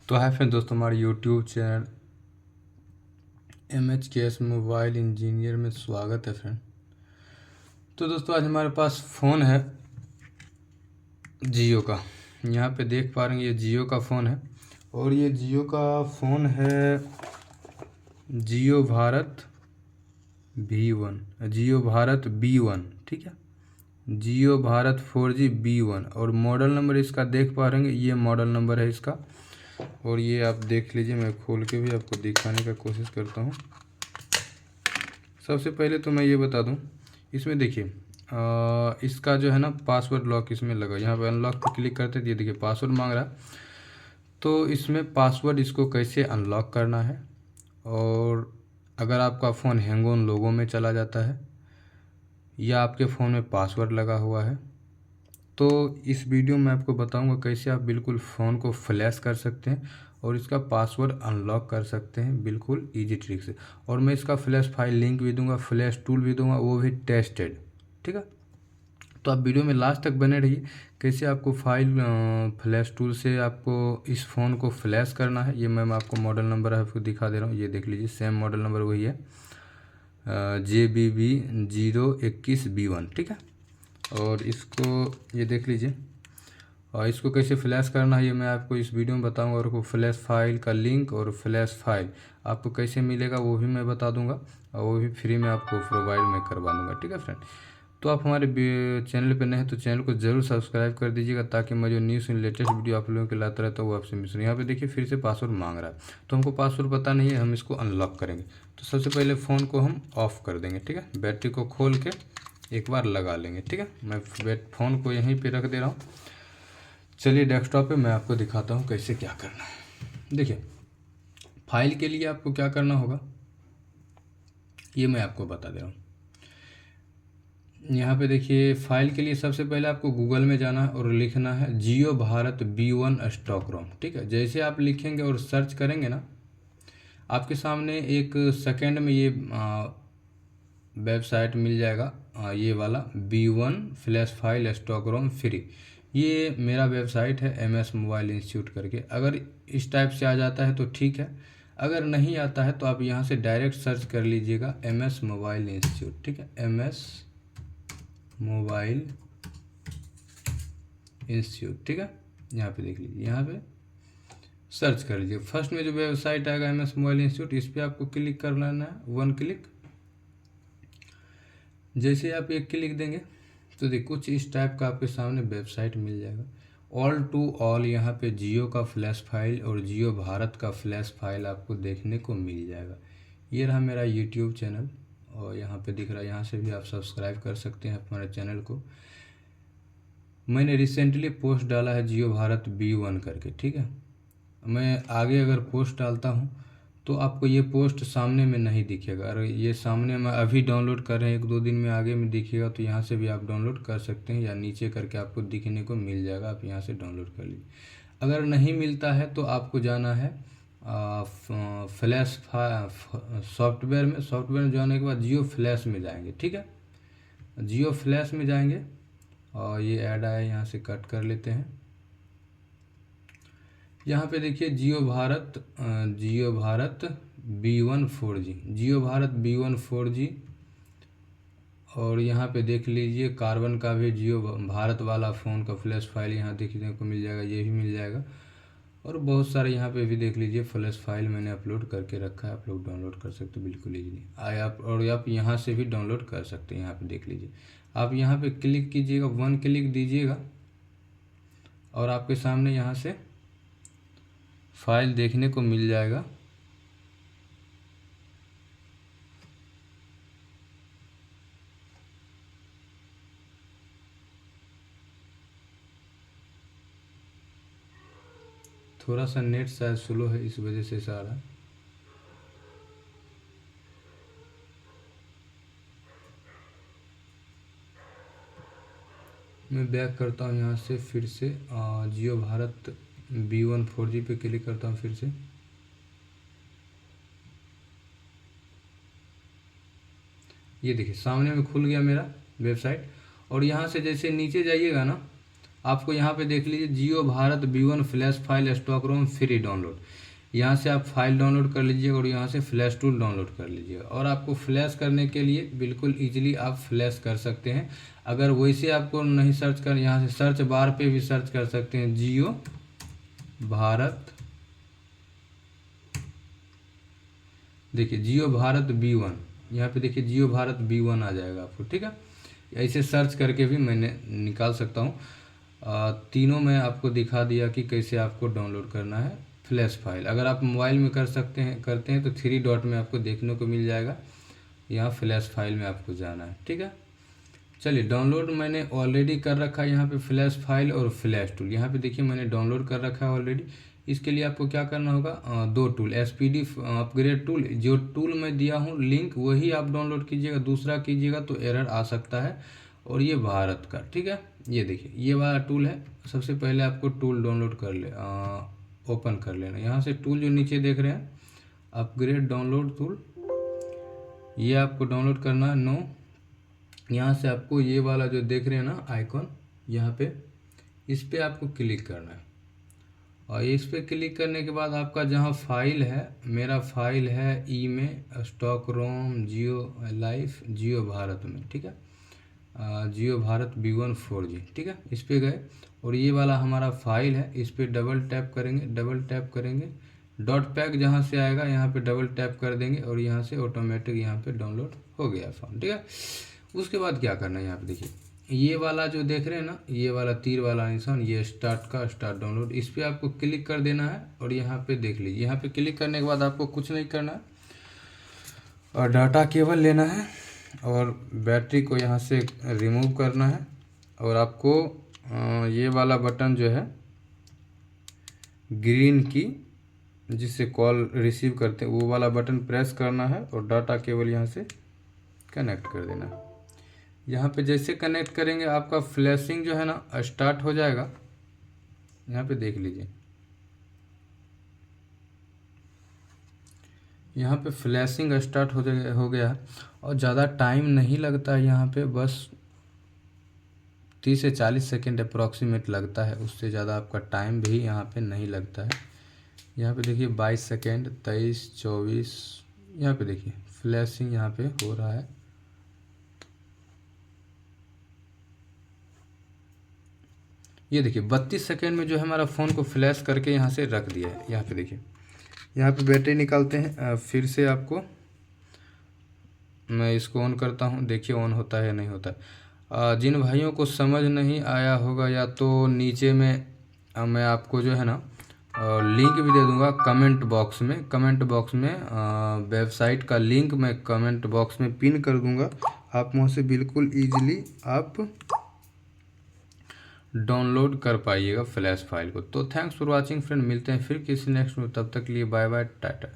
तो है फिर दोस्तों हमारे YouTube channel MHKS mobile engineer में स्वागत है फ्रेंड। तो दोस्तों आज हमारे पास फ़ोन है जियो का। यहाँ पे देख पा रहे हैं ये जियो का फ़ोन है और ये जियो का फ़ोन है जियो भारत B1, ठीक है। जियो भारत 4G B1 और मॉडल नंबर इसका देख पा रहे हैं, ये मॉडल नंबर है इसका। और ये आप देख लीजिए, मैं खोल के भी आपको दिखाने का कोशिश करता हूँ। सबसे पहले तो मैं ये बता दूं, इसमें देखिए इसका जो है ना पासवर्ड लॉक इसमें लगा। यहाँ पे अनलॉक पर क्लिक करते तो ये देखिए पासवर्ड मांग रहा है। तो इसमें पासवर्ड इसको कैसे अनलॉक करना है, और अगर आपका फ़ोन हैंग ऑन लोगों में चला जाता है या आपके फ़ोन में पासवर्ड लगा हुआ है, तो इस वीडियो में आपको बताऊंगा कैसे आप बिल्कुल फ़ोन को फ्लैश कर सकते हैं और इसका पासवर्ड अनलॉक कर सकते हैं बिल्कुल इजी ट्रिक से। और मैं इसका फ्लैश फाइल लिंक भी दूंगा, फ्लैश टूल भी दूंगा, वो भी टेस्टेड, ठीक है। तो आप वीडियो में लास्ट तक बने रहिए, कैसे आपको फाइल फ्लैश टूल से आपको इस फ़ोन को फ्लैश करना है। ये मैं आपको मॉडल नंबर आपको दिखा दे रहा हूँ, ये देख लीजिए सेम मॉडल नंबर वही है JBB021B1, ठीक है। और इसको ये देख लीजिए, और इसको कैसे फ्लैश करना है ये मैं आपको इस वीडियो में बताऊंगा। और फ्लैश फाइल का लिंक और फ्लैश फाइल आपको कैसे मिलेगा वो भी मैं बता दूंगा, और वो भी फ्री में आपको प्रोवाइड मैं करवा दूंगा, ठीक है फ्रेंड। तो आप हमारे चैनल पर नए हैं तो चैनल को जरूर सब्सक्राइब कर दीजिएगा, ताकि मैं जो न्यूज़ लेटेस्ट वीडियो आप लोगों के लाता रहता है वो आपसे मिस नहीं। यहाँ पे देखिए फिर से पासवर्ड मांग रहा है, तो हमको पासवर्ड पता नहीं है, हम इसको अनलॉक करेंगे। तो सबसे पहले फ़ोन को हम ऑफ़ कर देंगे, ठीक है। बैटरी को खोल के एक बार लगा लेंगे, ठीक है। मैं फ़ोन को यहीं पर रख दे रहा हूँ। चलिए डेस्कटॉप पे मैं आपको दिखाता हूँ कैसे क्या करना है। देखिए फाइल के लिए आपको क्या करना होगा ये मैं आपको बता दे रहा हूँ। यहाँ पे देखिए फाइल के लिए सबसे पहले आपको गूगल में जाना है और लिखना है जियो भारत B1 स्टॉक रोम, ठीक है। जैसे आप लिखेंगे और सर्च करेंगे ना, आपके सामने एक सेकेंड में ये वेबसाइट मिल जाएगा, ये वाला B1 flash file stock ROM free. ये मेरा वेबसाइट है MS मोबाइल इंस्टीट्यूट करके। अगर इस टाइप से आ जाता है तो ठीक है, अगर नहीं आता है तो आप यहाँ से डायरेक्ट सर्च कर लीजिएगा MS मोबाइल इंस्टीट्यूट, ठीक है। MS मोबाइल इंस्टीट्यूट, ठीक है। यहाँ पे देख लीजिए, यहाँ पे सर्च कर लीजिए। फर्स्ट में जो वेबसाइट आएगा MS मोबाइल इंस्टीट्यूट, इस पर आपको क्लिक कर लेना है, 1 क्लिक। जैसे आप एक क्लिक देंगे तो देखिए कुछ इस टाइप का आपके सामने वेबसाइट मिल जाएगा। ऑल टू ऑल यहाँ पे जियो का फ्लैश फाइल और जियो भारत का फ्लैश फाइल आपको देखने को मिल जाएगा। ये रहा मेरा यूट्यूब चैनल, और यहाँ पे दिख रहा है, यहाँ से भी आप सब्सक्राइब कर सकते हैं हमारे चैनल को। मैंने रिसेंटली पोस्ट डाला है जियो भारत B1 करके, ठीक है। मैं आगे अगर पोस्ट डालता हूँ तो आपको ये पोस्ट सामने में नहीं दिखेगा। अगर ये सामने में अभी डाउनलोड कर रहे हैं, 1-2 दिन में आगे में दिखेगा, तो यहाँ से भी आप डाउनलोड कर सकते हैं, या नीचे करके आपको दिखने को मिल जाएगा, आप यहाँ से डाउनलोड कर लीजिए। अगर नहीं मिलता है तो आपको जाना है फ्लैश सॉफ्टवेयर में जाने के बाद जियो फ्लैश में जाएंगे, ठीक है। जियो फ्लैश में जाएंगे और ये ऐड आया, यहाँ से कट कर लेते हैं। यहाँ पे देखिए जियो भारत B1 4G, जियो भारत B1 4G। और यहाँ पे देख लीजिए कार्बन का भी जियो भारत वाला फ़ोन का फ्लैश फाइल यहाँ देखने को मिल जाएगा, ये भी मिल जाएगा। और बहुत सारे यहाँ पे भी देख लीजिए फ्लैश फाइल मैंने अपलोड करके रखा है, आप लोग डाउनलोड कर सकते हो बिल्कुल ईजिली। और आप यहाँ से भी डाउनलोड कर सकते हैं। यहाँ पे देख लीजिए, आप यहाँ पे क्लिक कीजिएगा, 1 क्लिक दीजिएगा और आपके सामने यहाँ से फाइल देखने को मिल जाएगा। थोड़ा सा नेट शायद स्लो है, इस वजह से ऐसा आ रहा है। मैं बैक करता हूँ यहाँ से, फिर से जियो भारत B1 4G पे क्लिक करता हूँ फिर से। ये देखिए सामने में खुल गया मेरा वेबसाइट। और यहाँ से जैसे नीचे जाइएगा ना, आपको यहाँ पे देख लीजिए Jio Bharat B1 flash file stock ROM free download, यहाँ से आप फाइल डाउनलोड कर लीजिए और यहाँ से फ्लैश टूल डाउनलोड कर लीजिए। और आपको फ्लैश करने के लिए बिल्कुल ईजिली आप फ्लैश कर सकते हैं। अगर वैसे आपको नहीं सर्च कर, यहाँ से सर्च बार पे भी सर्च कर सकते हैं जियो भारत, देखिए जियो भारत B1, यहाँ पे देखिए जियो भारत B1 आ जाएगा आपको, ठीक है। ऐसे सर्च करके भी मैंने निकाल सकता हूँ। तीनों में आपको दिखा दिया कि कैसे आपको डाउनलोड करना है फ्लैश फाइल। अगर आप मोबाइल में करते हैं तो 3 डॉट में आपको देखने को मिल जाएगा, यहाँ फ्लैश फाइल में आपको जाना है, ठीक है। चलिए डाउनलोड मैंने ऑलरेडी कर रखा है यहाँ पे फ्लैश फाइल और फ्लैश टूल, यहाँ पे देखिए मैंने डाउनलोड कर रखा है ऑलरेडी। इसके लिए आपको क्या करना होगा, 2 टूल SPD अपग्रेड टूल, जो टूल मैं दिया हूँ लिंक वही आप डाउनलोड कीजिएगा, दूसरा कीजिएगा तो एरर आ सकता है। और ये भारत का, ठीक है, ये देखिए ये वाला टूल है। सबसे पहले आपको टूल डाउनलोड कर ले ओपन कर लेना, यहाँ से टूल जो नीचे देख रहे हैं अपग्रेड डाउनलोड टूल, ये आपको डाउनलोड करना है। नो, यहाँ से आपको ये वाला जो देख रहे हैं ना आइकॉन, यहाँ पे इस पर आपको क्लिक करना है। और इस पर क्लिक करने के बाद आपका जहाँ फाइल है, मेरा फाइल है ई में स्टॉक रोम जियो लाइफ जियो भारत में, ठीक है, जियो भारत B1 4G, ठीक है। इस पर गए और ये वाला हमारा फाइल है, इस पर डबल टैप करेंगे, डॉट पैक जहाँ से आएगा यहाँ पे डबल टैप कर देंगे और यहाँ से ऑटोमेटिक यहाँ पे डाउनलोड हो गया फाइल, ठीक है। उसके बाद क्या करना है, यहाँ पे देखिए ये वाला जो देख रहे हैं ना, ये वाला तीर वाला निशान, ये स्टार्ट डाउनलोड, इस पर आपको क्लिक कर देना है। और यहाँ पे देख लीजिए, यहाँ पे क्लिक करने के बाद आपको कुछ नहीं करना है और डाटा केबल लेना है और बैटरी को यहाँ से रिमूव करना है। और आपको ये वाला बटन जो है ग्रीन की, जिससे कॉल रिसीव करते हैं, वो वाला बटन प्रेस करना है और डाटा केबल यहाँ से कनेक्ट कर देना है। यहाँ पे जैसे कनेक्ट करेंगे आपका फ्लैशिंग जो है ना स्टार्ट हो जाएगा। यहाँ पे देख लीजिए, यहाँ पे फ्लैशिंग स्टार्ट हो गया है और ज़्यादा टाइम नहीं लगता है। यहाँ पे बस 30 से 40 सेकेंड अप्रॉक्सीमेट लगता है, उससे ज़्यादा आपका टाइम भी यहाँ पे नहीं लगता है। यहाँ पे देखिए 22 सेकेंड, 23, 24, यहाँ पे देखिए फ्लैशिंग यहाँ पे हो रहा है। ये देखिए 32 सेकेंड में जो है हमारा फ़ोन को फ्लैश करके यहाँ से रख दिया है। यहाँ पे देखिए, यहाँ पे बैटरी निकालते हैं, फिर से आपको मैं इसको ऑन करता हूँ, देखिए ऑन होता है या नहीं होता है। जिन भाइयों को समझ नहीं आया होगा या तो नीचे में मैं आपको जो है ना लिंक भी दे दूंगा कमेंट बॉक्स में वेबसाइट का लिंक मैं कमेंट बॉक्स में पिन कर दूंगा। आप वहाँ से बिल्कुल ईजिली आप डाउनलोड कर पाइएगा फ्लैश फाइल को। तो थैंक्स फॉर वाचिंग फ्रेंड, मिलते हैं फिर किसी नेक्स्ट में, तब तक के लिए बाय बाय टाटा।